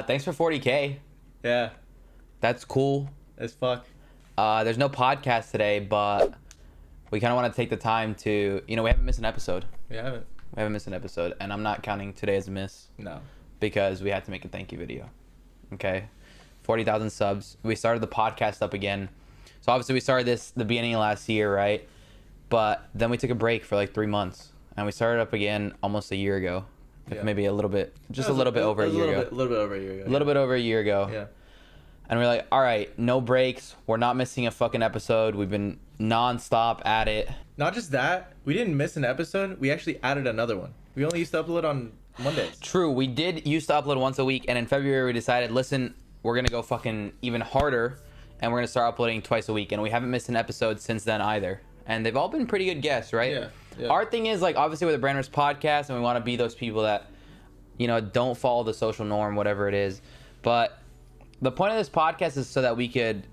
Thanks for 40K. Yeah, That's cool. as fuck. There's no podcast today, but we kind of want to take the time to, we haven't missed an episode. We haven't. We haven't missed an episode, and I'm not counting today as a miss No. because we had to make a thank you video. Okay? 40,000 subs. We started the podcast up again. So obviously we started this the beginning of last year, right? But then we took a break for like 3 months, and we started up again almost a year ago. Yeah. Maybe a little bit, just a little bit over a year ago. A little bit over a year ago. A little bit over a year ago. Yeah. And we're like, all right, no breaks. We're not missing a fucking episode. We've been nonstop at it. Not just that, we didn't miss an episode. We actually added another one. We only used to upload on Mondays. True, we did used to upload once a week, and in February we decided, listen, we're gonna go fucking even harder, and we're gonna start uploading twice a week, and we haven't missed an episode since then either. And they've all been pretty good guests, right? Yeah, yeah. Our thing is, like, obviously with the Branders podcast, and we want to be those people that, don't follow the social norm, whatever it is. But the point of this podcast is so that we could,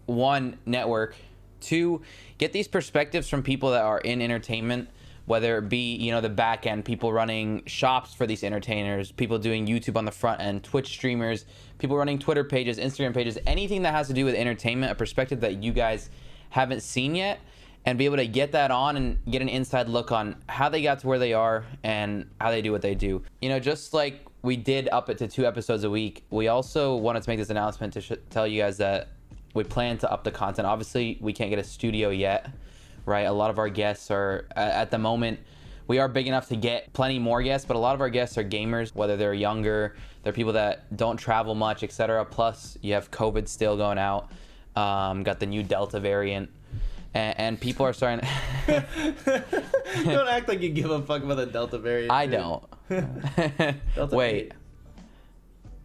one, network, two, get these perspectives from people that are in entertainment, whether it be, the back end, people running shops for these entertainers, people doing YouTube on the front end, Twitch streamers, people running Twitter pages, Instagram pages, anything that has to do with entertainment, a perspective that you guys haven't seen yet, and be able to get that on and get an inside look on how they got to where they are and how they do what they do. Just like we did up it to 2 episodes a week, we also wanted to make this announcement to tell you guys that we plan to up the content. Obviously, we can't get a studio yet, right? A lot of our guests are, at the moment, we are big enough to get plenty more guests, but a lot of our guests are gamers, whether they're younger, they're people that don't travel much, etc. Plus, you have COVID still going out. Got the new Delta variant. And people are starting Don't act like you give a fuck about the Delta variant. I dude. don't. Delta Wait. variant.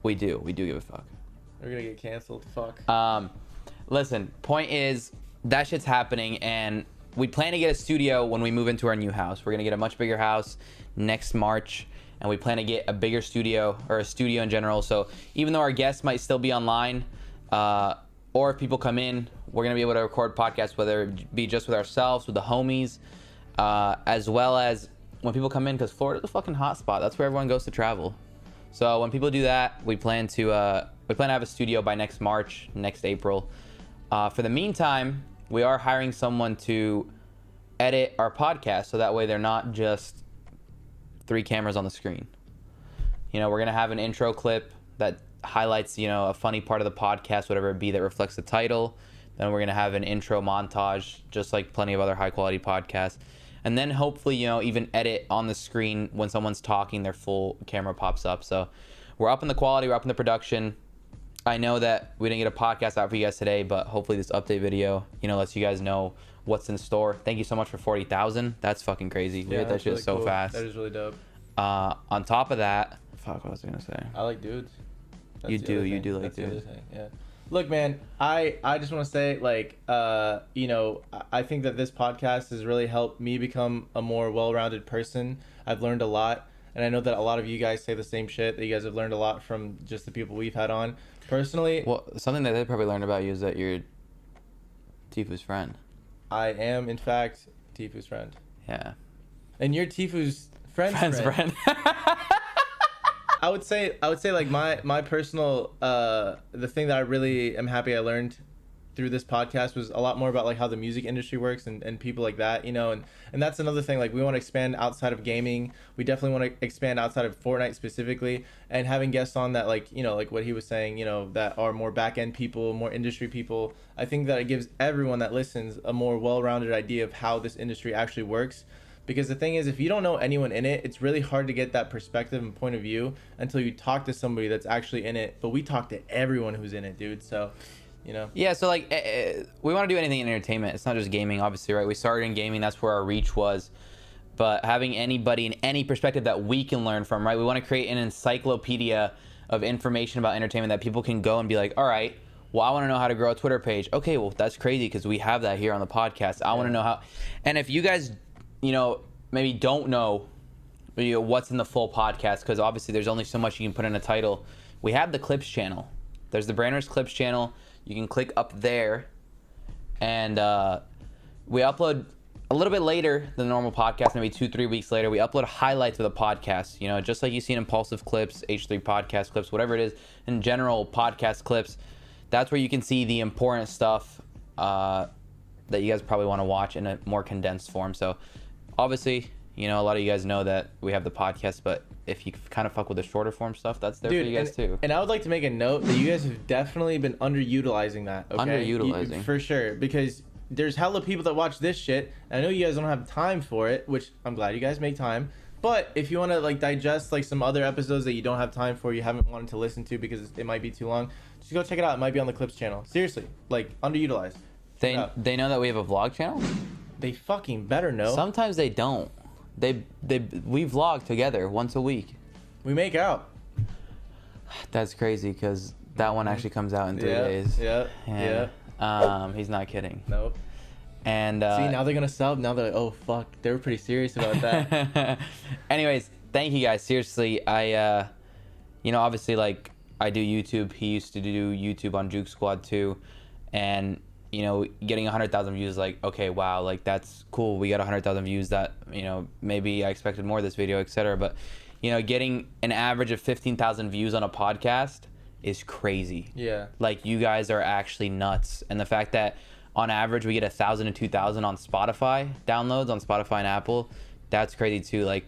We do give a fuck. We're gonna get canceled. Fuck. Listen, point is, that shit's happening, and we plan to get a studio when we move into our new house. We're gonna get a much bigger house next March, and we plan to get a bigger studio, or a studio in general. So even though our guests might still be online, or if people come in, we're gonna be able to record podcasts, whether it be just with ourselves, with the homies, as well as when people come in, because Florida's a fucking hot spot. That's where everyone goes to travel. So when people do that, we plan to have a studio by next March, next April. For the meantime, we are hiring someone to edit our podcast, so that way they're not just 3 cameras on the screen. We're gonna have an intro clip that highlights, a funny part of the podcast, whatever it be, that reflects the title. Then we're gonna have an intro montage, just like plenty of other high quality podcasts. And then hopefully, even edit on the screen when someone's talking, their full camera pops up. So we're up in the quality, we're up in the production. I know that we didn't get a podcast out for you guys today, but hopefully this update video, lets you guys know what's in store. Thank you so much for 40,000. That's fucking crazy. We hit that shit really so cool. fast. That is really dope. On top of that, fuck, what was I gonna say? I like dudes. You the do other thing. like That's the other dudes. thing, yeah. Look, man, I just want to say, like, I think that this podcast has really helped me become a more well-rounded person. I've learned a lot, and I know that a lot of you guys say the same shit, that you guys have learned a lot from just the people we've had on. Personally, Well, something that they probably learned about you is that you're Tifu's friend. I am, in fact, Tifu's friend. Yeah. And you're Tifu's friend's friend. I would say like my personal the thing that I really am happy I learned through this podcast was a lot more about like how the music industry works and people like that, and that's another thing. Like, we want to expand outside of gaming. We definitely want to expand outside of Fortnite specifically, and having guests on that, like, like what he was saying, that are more back end people, more industry people. I think that it gives everyone that listens a more well-rounded idea of how this industry actually works. Because the thing is, if you don't know anyone in it, it's really hard to get that perspective and point of view until you talk to somebody that's actually in it. But we talk to everyone who's in it, dude. So, Yeah, so like we want to do anything in entertainment. It's not just gaming, obviously, right? We started in gaming. That's where our reach was. But having anybody in any perspective that we can learn from, right? We want to create an encyclopedia of information about entertainment that people can go and be like, all right, well, I want to know how to grow a Twitter page. Okay, well, that's crazy because we have that here on the podcast. I want to know how. And if you guys maybe don't know, what's in the full podcast, because obviously there's only so much you can put in a title. We have the Clips channel. There's the Branders Clips channel. You can click up there, and we upload a little bit later than the normal podcast, maybe 2-3 weeks later, we upload highlights of the podcast. You know, just like you see in Impulsive Clips, H3 podcast clips, whatever it is, in general podcast clips. That's where you can see the important stuff that you guys probably want to watch in a more condensed form. So obviously, you know, a lot of you guys know that we have the podcast, but if you kind of fuck with the shorter form stuff, that's there for you guys too. And I would like to make a note that you guys have definitely been underutilizing that. Okay? Underutilizing. For sure. Because there's hella people that watch this shit. And I know you guys don't have time for it, which I'm glad you guys make time. But if you want to like digest like some other episodes that you don't have time for, you haven't wanted to listen to because it might be too long, just go check it out. It might be on the Clips channel. Seriously, like underutilized. They know that we have a vlog channel? They fucking better know. Sometimes they don't. We vlog together once a week. We make out. That's crazy because that one actually comes out in 3 days. Yeah. He's not kidding. Nope. And see, now they're gonna sub. Now they're like, oh fuck, they were pretty serious about that. Anyways, thank you guys. Seriously, I you know, obviously like I do YouTube. He used to do YouTube on Juke Squad too, and you know, getting 100,000 views, like, okay, wow, like that's cool. We got 100,000 views. That, you know, maybe I expected more of this video, etc. But you know, getting an average of 15,000 views on a podcast is crazy. Yeah. Like, you guys are actually nuts, and the fact that on average we get 1,000 to 2,000 on Spotify downloads on Spotify and Apple, that's crazy too. Like,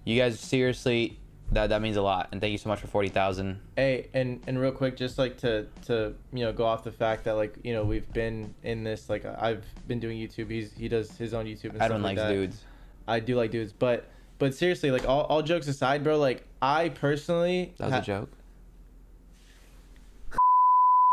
you guys seriously, that means a lot, and thank you so much for 40,000. Hey, and real quick, just like to you know, go off the fact that, like, you know, we've been in this, like, I've been doing YouTube. He does his own YouTube and Edwin stuff like likes that. dudes. I do like dudes, but seriously, like, all jokes aside, bro, like, I personally That was a joke.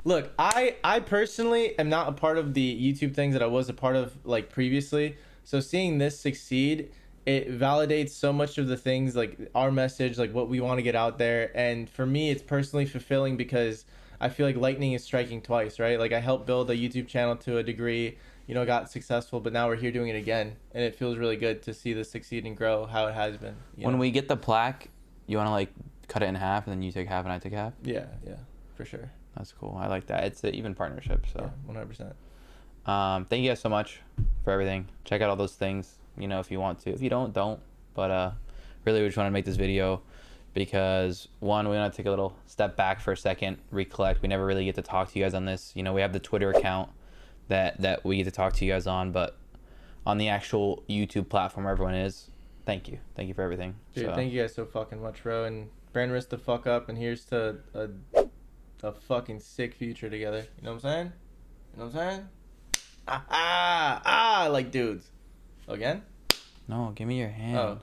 Look, I personally am not a part of the YouTube things that I was a part of, like, previously. So seeing this succeed, it validates so much of the things, like our message, like what we want to get out there. And for me, it's personally fulfilling because I feel like lightning is striking twice, right? Like, I helped build a YouTube channel to a degree, you know, got successful, but now we're here doing it again. And it feels really good to see this succeed and grow how it has been. When we get the plaque, you want to like cut it in half and then you take half and I take half? Yeah, for sure. That's cool. I like that. It's an even partnership. So yeah, 100%. Thank you guys so much for everything. Check out all those things, you know, if you want to. If you don't. But really, we just want to make this video because, one, we want to take a little step back for a second, recollect. We never really get to talk to you guys on this. You know, we have the Twitter account that we get to talk to you guys on, but on the actual YouTube platform where everyone is, thank you for everything. Dude, thank you guys so fucking much, bro. And brand risk the fuck up, and here's to a fucking sick future together. You know what I'm saying? I like dudes. Again? No, give me your hand. Oh.